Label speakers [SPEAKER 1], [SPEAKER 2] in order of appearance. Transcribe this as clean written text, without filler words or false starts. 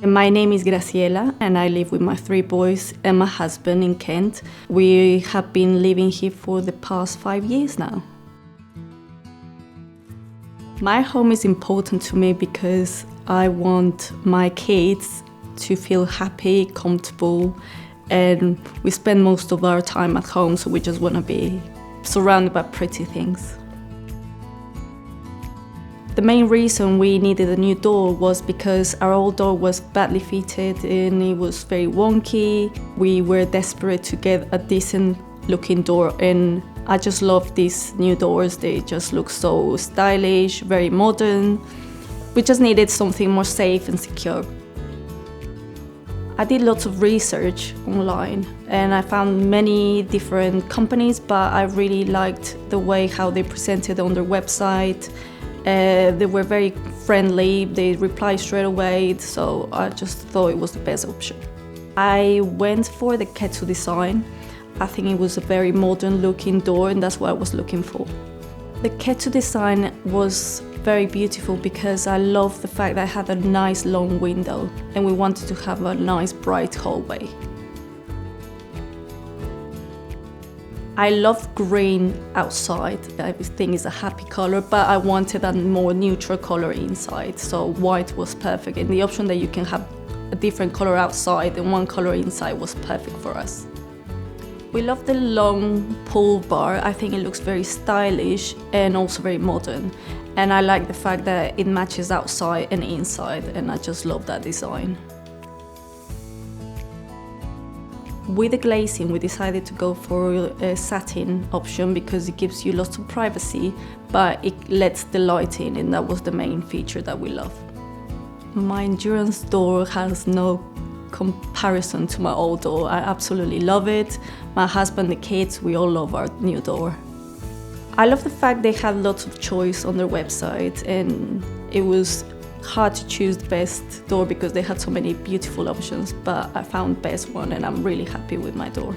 [SPEAKER 1] My name is Graciela and I live with my 3 boys and my husband in Kent. We have been living here for the past 5 years now. My home is important to me because I want my kids to feel happy, comfortable, and we spend most of our time at home, so we just want to be surrounded by pretty things. The main reason we needed a new door was because our old door was badly fitted and it was very wonky. We were desperate to get a decent looking door, and I just love these new doors. They just look so stylish, very modern. We just needed something more safe and secure. I did lots of research online and I found many different companies, but I really liked the way how they presented on their website. They were very friendly, they replied straight away, so I just thought it was the best option. I went for the Ketsu design. I think it was a very modern looking door and that's what I was looking for. The Ketsu design was very beautiful because I love the fact that it had a nice long window and we wanted to have a nice bright hallway. I love green outside. I think it's a happy color, but I wanted a more neutral color inside, so white was perfect. And the option that you can have a different color outside and one color inside was perfect for us. We love the long pull bar. I think it looks very stylish and also very modern. And I like the fact that it matches outside and inside, and I just love that design. With the glazing, we decided to go for a satin option because it gives you lots of privacy, but it lets the light in, and that was the main feature that we love. My Endurance door has no comparison to my old door. I absolutely love it. My husband, the kids, we all love our new door. I love the fact they had lots of choice on their website, and it was hard to choose the best door because they had so many beautiful options, but I found the best one and I'm really happy with my door.